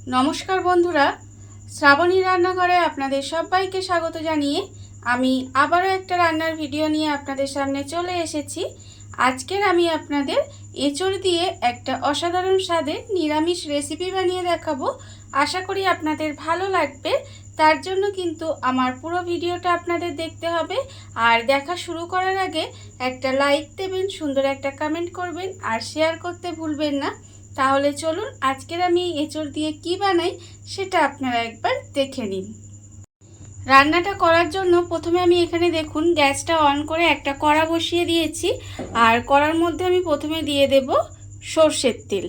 নমস্কার বন্ধুরা, শ্রাবণী রান্নাঘরে আপনাদের সবাইকে স্বাগত জানিয়ে আমি আবারও একটা রান্নার ভিডিও নিয়ে আপনাদের সামনে চলে এসেছি। আজকের আমি আপনাদের এঁচড় দিয়ে একটা অসাধারণ স্বাদের নিরামিষ রেসিপি বানিয়ে দেখাবো। আশা করি আপনাদের ভালো লাগবে। তার জন্য কিন্তু আমার পুরো ভিডিওটা আপনাদের দেখতে হবে। আর দেখা শুরু করার আগে একটা লাইক দেবেন, সুন্দর একটা কমেন্ট করবেন আর শেয়ার করতে ভুলবেন না। তাহলে চলুন আজকের আমি এঁচড় দিয়ে কি বানাই সেটা আপনারা একবার দেখে নিন। রান্নাটা করার জন্য প্রথমে আমি এখানে দেখুন গ্যাসটা অন করে একটা কড়া বসিয়ে দিয়েছি। আর কড়ার মধ্যে আমি প্রথমে দিয়ে দেব সর্ষের তেল।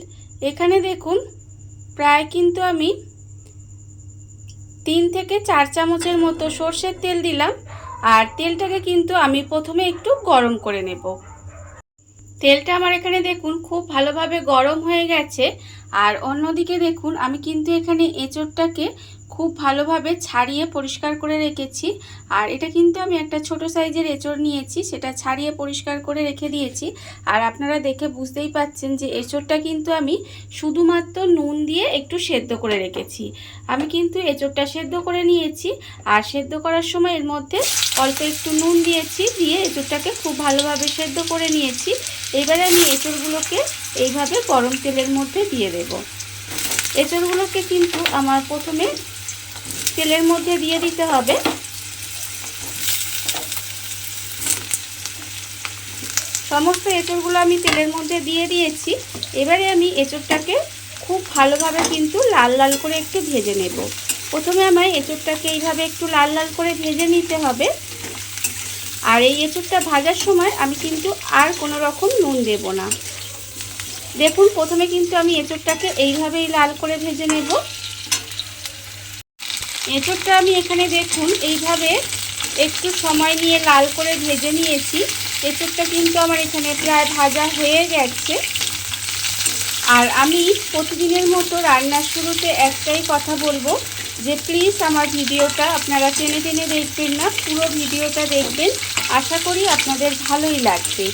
এখানে দেখুন প্রায় কিন্তু আমি 3 থেকে 4 চামচের মতো সর্ষের তেল দিলাম। আর তেলটাকে কিন্তু আমি প্রথমে একটু গরম করে নেব। তেলটা আমার এখানে দেখুন খুব ভালোভাবে গরম হয়ে গেছে। আর অন্যদিকে দেখুন আমি কিন্তু এখানে এঁচড়টাকে খুব ভালোভাবে ছাড়িয়ে পরিষ্কার করে রেখেছি। আর এটা কিন্তু আমি একটা ছোট সাইজের এঁচড় নিয়েছি, সেটা ছাড়িয়ে পরিষ্কার করে রেখে দিয়েছি। আর আপনারা দেখে বুঝতেই পাচ্ছেন যে এঁচড়টা কিন্তু আমি শুধুমাত্র নুন দিয়ে একটু সেদ্ধ করে রেখেছি। আমি কিন্তু এঁচড়টা সেদ্ধ করে নিয়েছি। আর সেদ্ধ করার সময় এর মধ্যে অল্প একটু নুন দিয়েছি, দিয়ে এঁচড়টাকে খুব ভালোভাবে সেদ্ধ করে নিয়েছি। এবারে আমি এঁচড়গুলোকে এইভাবে গরম তেলের মধ্যে দিয়ে দেব। এঁচড়গুলোকে কিন্তু আমার প্রথমে তেলের মধ্যে দিয়ে দিতে হবে। সমস্ত এঁচড়গুলো আমি তেলের মধ্যে দিয়ে দিয়েছি। এবারে আমি এঁচড়টাকে খুব ভালোভাবে কিন্তু লাল লাল করে একটু ভেজে নেব। প্রথমে আমায় এঁচড়টাকে এইভাবে একটু লাল লাল করে ভেজে নিতে হবে। আর এই এঁচড়টা ভাজার সময় আমি কিন্তু আর কোনো রকম নুন দেব না। দেখুন প্রথমে কিন্তু আমি এঁচড়টাকে এইভাবেই লাল করে ভেজে নেব। এঁচড়টা আমি এখানে দেখুন এইভাবে একটু সময় নিয়ে লাল করে ভেজে নিয়েছি। এঁচড়টা কিন্তু আমার এখানে প্রায় ভাজা হয়ে গেছে। আর আমি প্রতিদিনের মতো রান্নার শুরুতে একটাই কথা বলবো যে প্লিজ আমার ভিডিওটা আপনারা টেনে টেনে দেখবেন না, পুরো ভিডিওটা দেখবেন। আশা করি আপনাদের ভালোই লাগবে।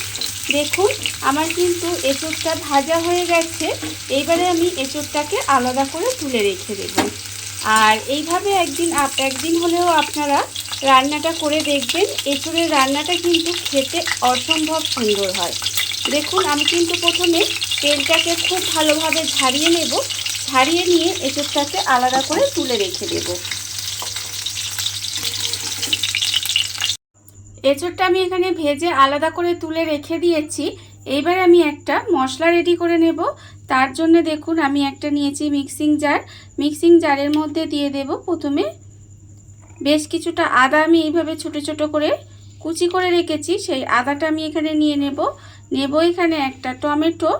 দেখুন আমার কিন্তু এঁচড়টা ভাজা হয়ে গেছে। এইবারে আমি এঁচড়টাকে আলাদা করে তুলে রেখে দেব। আর এইভাবে একদিন হলেও আপনারা রান্নাটা করে দেখবেন। এঁচড়ের রান্নাটা কিন্তু খেতে অসম্ভব সুন্দর হয়। দেখুন আমি কিন্তু প্রথমে তেলটাকে খুব ভালোভাবে ঝারিয়ে নেব। ঝারিয়ে নিয়ে এঁচড়টাকে আলাদা করে তুলে রেখে দেব। এঁচড়টা আমি এখানে ভেজে আলাদা করে তুলে রেখে দিয়েছি। এইবার আমি একটা মশলা রেডি করে নেব। তার জন্য দেখুন আমি একটা নিয়েছি মিক্সিং জার। মিক্সিং জারের মধ্যে দিয়ে দেব প্রথমে বেশ কিছুটা আদা। আমি এইভাবে ছোট ছোট করে কুচি করে রেখেছি, সেই আদাটা আমি এখানে নিয়ে নেব। এখানে একটা টমেটো,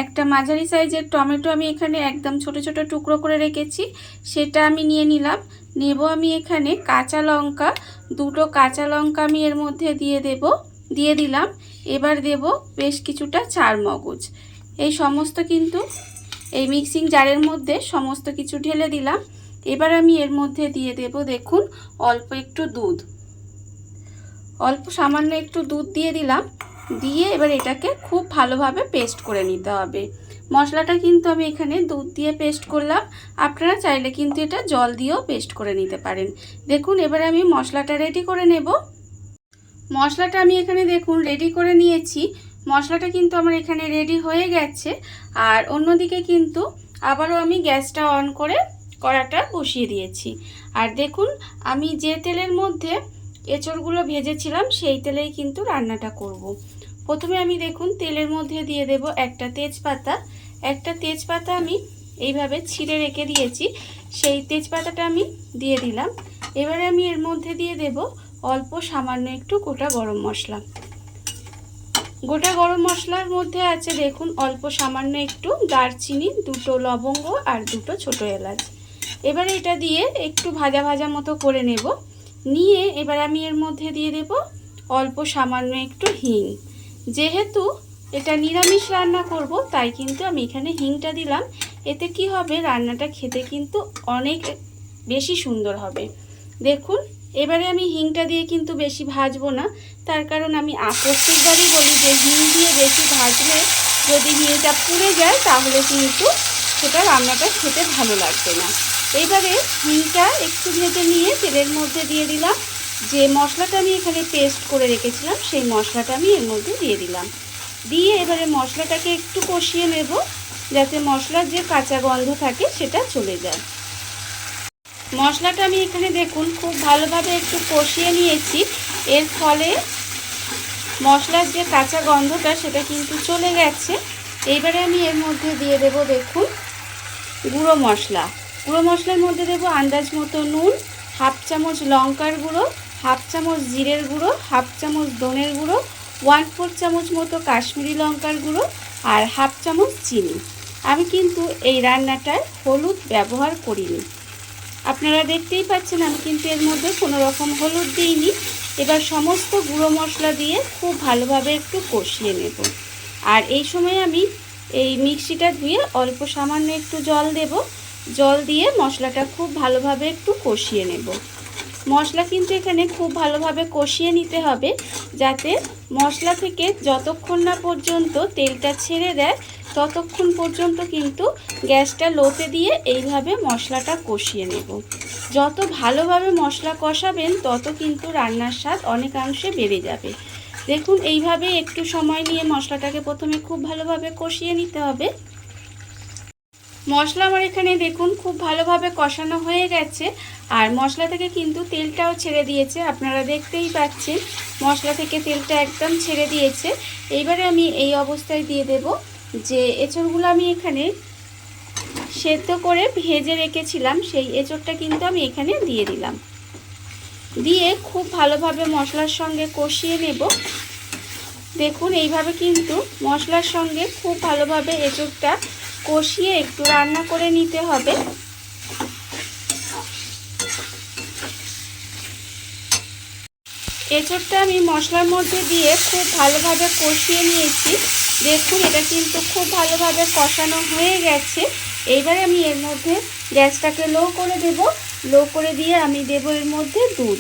একটা মাঝারি সাইজের টমেটো আমি এখানে একদম ছোট ছোট টুকরো করে রেখেছি, সেটা আমি নিয়ে নিলাম। আমি এখানে কাঁচা লঙ্কা, 2টো কাঁচা লঙ্কা আমি এর মধ্যে দিয়ে দিলাম। এবার দেব বেশ কিছুটা চারমগজ। এই সমস্ত কিন্তু এই মিক্সিং জারের মধ্যে সমস্ত কিছু ঢেলে দিলাম। এবার আমি এর মধ্যে দিয়ে দেব দেখুন অল্প একটু দুধ, অল্প সামান্য একটু দুধ দিয়ে দিলাম। দিয়ে এবার এটাকে খুব ভালোভাবে পেস্ট করে নিতে হবে। মশলাটা কিন্তু আমি এখানে দুধ দিয়ে পেস্ট করলাম, আপনারা চাইলে কিন্তু এটা জল দিয়েও পেস্ট করে নিতে পারেন। দেখুন এবার আমি মশলাটা রেডি করে নেব। মশলাটা আমি এখানে দেখুন রেডি করে নিয়েছি। মশলাটা কিন্তু আমার এখানে রেডি হয়ে গেছে। আর অন্যদিকে কিন্তু আবারও আমি গ্যাসটা অন করে কড়াটা বসিয়ে দিয়েছি। আর দেখুন আমি যে তেলের মধ্যে এঁচড়গুলো ভেজেছিলাম সেই তেলেই কিন্তু রান্নাটা করব। প্রথমে আমি দেখুন তেলের মধ্যে দিয়ে দেব একটা তেজপাতা। একটা তেজপাতা আমি এইভাবে ছিঁড়ে রেখে দিয়েছি, সেই তেজপাতাটা আমি দিয়ে দিলাম। এবারে আমি এর মধ্যে দিয়ে দেব অল্প সামান্য একটু গোটা গরম মশলা। গোটা গরম মশলার মধ্যে আছে দেখুন অল্প সামান্য একটু দারচিনি, 2টো লবঙ্গ আর 2টো ছোটো এলাচ। এবারে এটা দিয়ে একটু ভাজা ভাজা মতো করে নেব। নিয়ে এবার আমি এর মধ্যে দিয়ে দেব অল্প সামান্য একটু হিং। যেহেতু এটা নিরামিষ রান্না করব তাই কিন্তু আমি এখানে হিংটা দিলাম। এতে কি হবে, রান্নাটা খেতে কিন্তু অনেক বেশি সুন্দর হবে। দেখুন এবারে আমি হিংটা দিয়ে কিন্তু বেশি ভাজবো না, তার কারণ আমি প্রত্যেকবারই বলি যে হিং দিয়ে বেশি ভাজলে যদি হিংটা পুড়ে যায় তাহলে কিন্তু সেটা রান্নাটা খেতে ভালো লাগবে না। এইবারে হিংটা একটু ভেজে নিয়ে তেলের মধ্যে দিয়ে দিলাম। যে মশলাটা আমি এখানে পেস্ট করে রেখেছিলাম সেই মশলাটা আমি এর মধ্যে দিয়ে দিলাম। দিয়ে এবারে মশলাটাকে একটু কষিয়ে নেব, যাতে মশলার যে কাঁচা গন্ধ থাকে সেটা চলে যায়। মশলাটা আমি এখানে দেখুন খুব ভালোভাবে একটু কষিয়ে নিয়েছি। এর ফলে মশলার যে কাঁচা গন্ধটা সেটা কিন্তু চলে গেছে। এইবারে আমি এর মধ্যে দিয়ে দেব দেখুন গুঁড়ো মশলা। গুঁড়ো মশলার মধ্যে দেব আন্দাজ মতো নুন, হাফ চামচ লঙ্কার গুঁড়ো, হাফ চামচ জিরের গুঁড়ো, হাফ চামচ ধনের গুঁড়ো, 1/4 চামচ মতো কাশ্মীরি লঙ্কার গুঁড়ো আর হাফ চামচ চিনি। আমি কিন্তু এই রান্নাটায় হলুদ ব্যবহার করিনি। আপনারা দেখতেই পাচ্ছেন আমি কিন্তু এর মধ্যে কোনো রকম হলুদ দিইনি। এবার সমস্ত গুঁড়ো মশলা দিয়ে খুব ভালোভাবে একটু কষিয়ে নেব। আর এই সময় আমি এই মিক্সিটা ধুয়ে অল্প সামান্য একটু জল দেব। জল দিয়ে মশলাটা খুব ভালোভাবে একটু কষিয়ে নেব। মশলা কিন্তু এখানে খুব ভালোভাবে কষিয়ে নিতে হবে, যাতে মশলা থেকে যতক্ষণ না পর্যন্ত তেলটা ছেড়ে দেয় ততক্ষণ পর্যন্ত কিন্তু গ্যাসটা লোতে দিয়ে এইভাবে মশলাটা কষিয়ে নেব। যত ভালোভাবে মশলা কষাবেন তত কিন্তু রান্নার স্বাদ অনেকাংশে বেড়ে যাবে। দেখুন এইভাবে একটু সময় নিয়ে মশলাটাকে প্রথমে খুব ভালোভাবে কষিয়ে নিতে হবে। মশলা আমার এখানে দেখুন খুব ভালোভাবে কষানো হয়ে গেছে আর মশলা থেকে কিন্তু তেলটাও ছেড়ে দিয়েছে। আপনারা দেখতেই পাচ্ছেন মশলা থেকে তেলটা একদম ছেড়ে দিয়েছে। এইবারে আমি এই অবস্থায় দিয়ে দেব যে এঁচড়গুলো আমি এখানে সেদ্ধ করে ভেজে রেখেছিলাম, সেই এঁচড়টা কিন্তু আমি এখানে দিয়ে দিলাম। দিয়ে খুব ভালোভাবে মশলার সঙ্গে কষিয়ে নেব। দেখুন এইভাবে কিন্তু মশলার সঙ্গে খুব ভালোভাবে এঁচড়টা কষিয়ে একটু রান্না করে নিতে হবে। এঁচড়টা আমি মশলার মধ্যে দিয়ে খুব ভালোভাবে কষিয়ে নিয়েছি। দেখুন এটা কিন্তু খুব ভালোভাবে কষানো হয়ে গেছে। এইবারে আমি এর মধ্যে গ্যাসটাকে লো করে দেব। লো করে দিয়ে আমি দেব এর মধ্যে দুধ।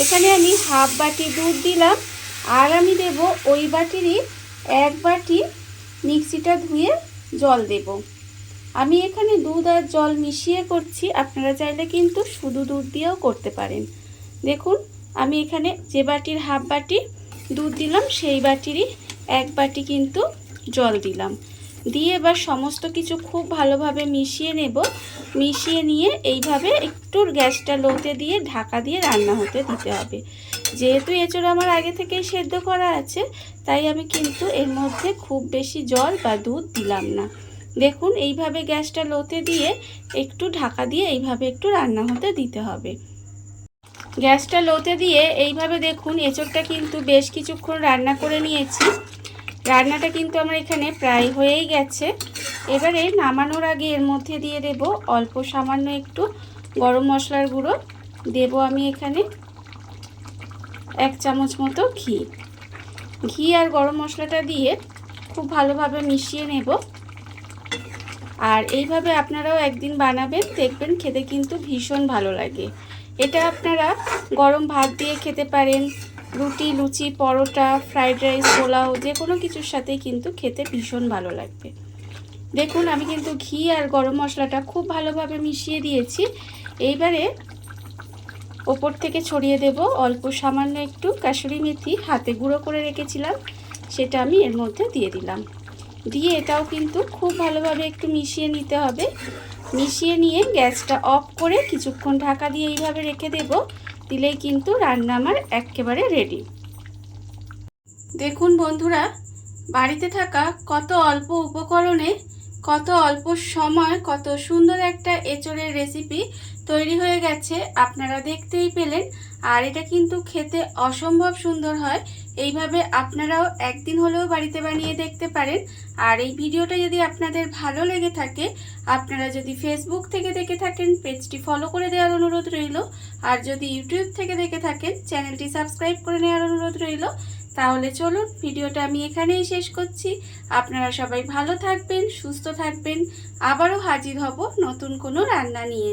এখানে আমি হাফ বাটি দুধ দিলাম আর আমি দেব ওই বাটিরই 1 বাটি মিক্সিটা ধুয়ে জল দেব। আমি এখানে দুধ আর জল মিশিয়ে করছি, আপনারা চাইলে কিন্তু শুধু দুধ দিয়েও করতে পারেন। দেখুন আমি এখানে যে বাটির হাফ বাটি দুধ দিলাম সেই বাটিরই 1 বাটি কিন্তু জল দিলাম। দিয়ে এবার সমস্ত কিছু খুব ভালোভাবে মিশিয়ে নেব। মিশিয়ে নিয়ে এইভাবে একটু গ্যাসটা লোতে দিয়ে ঢাকা দিয়ে রান্না হতে দিতে হবে। যেহেতু এঁচড় আমার আগে থেকেই সেদ্ধ করা আছে তাই আমি কিন্তু এর মধ্যে খুব বেশি জল বা দুধ দিলাম না। দেখুন এইভাবে গ্যাসটা লোতে দিয়ে একটু ঢাকা দিয়ে এইভাবে একটু রান্না হতে দিতে হবে। গ্যাসটা লোতে দিয়ে এইভাবে দেখুন এঁচড়টা কিন্তু বেশ কিছুক্ষণ রান্না করে নিয়েছি। রান্নাটা কিন্তু আমার এখানে প্রায় হয়েই গেছে। এবারে নামানোর আগে এর মধ্যে দিয়ে দেব অল্প সামান্য একটু গরম মশলার গুঁড়ো। দেব আমি এখানে 1 চামচ মতো ঘি। ঘি আর গরম মশলাটা দিয়ে খুব ভালোভাবে মিশিয়ে নেব। আর এইভাবে আপনারাও একদিন বানাবেন, দেখবেন খেতে কিন্তু ভীষণ ভালো লাগে। এটা আপনারা গরম ভাত দিয়ে খেতে পারেন, রুটি, লুচি, পরোটা, ফ্রাইড রাইস, পোলাও যে কোনো কিছুর সাথেই কিন্তু খেতে ভীষণ ভালো লাগবে। দেখুন আমি কিন্তু ঘি আর গরম মশলাটা খুব ভালোভাবে মিশিয়ে দিয়েছি। এইবারে ওপর থেকে ছড়িয়ে দেব অল্প সামান্য একটু কাসুরি মেথি হাতে গুঁড়ো করে রেখেছিলাম, সেটা আমি এর মধ্যে দিয়ে দিলাম। দিয়ে এটাও কিন্তু খুব ভালোভাবে একটু মিশিয়ে নিতে হবে। মিশিয়ে নিয়ে গ্যাসটা অফ করে কিছুক্ষণ ঢাকা দিয়ে এইভাবে রেখে দেব। দিলেই কিন্তু রান্না আমার একেবারে রেডি। দেখুন বন্ধুরা, বাড়িতে থাকা কত অল্প উপকরণে কত অল্প সময় কত সুন্দর একটা এঁচড়ের রেসিপি তৈরি হয়ে গেছে, আপনারা দেখতেই পেলেন। আর এটা কিন্তু খেতে অসম্ভব সুন্দর হয়। এইভাবে আপনারাও একদিন হলেও বাড়িতে বানিয়ে দেখতে পারেন। আর এই ভিডিওটা যদি আপনাদের ভালো লেগে থাকে, আপনারা যদি ফেসবুক থেকে দেখে থাকেন পেজটি ফলো করে দেওয়ার অনুরোধ রইল। আর যদি ইউটিউব থেকে দেখে থাকেন চ্যানেলটি সাবস্ক্রাইব করে নেওয়ার অনুরোধ রইল। তাহলে চলুন ভিডিওটা আমি এখানেই শেষ করছি। আপনারা সবাই ভালো থাকবেন, সুস্থ থাকবেন। আবারও হাজির হব নতুন কোনো রান্না নিয়ে।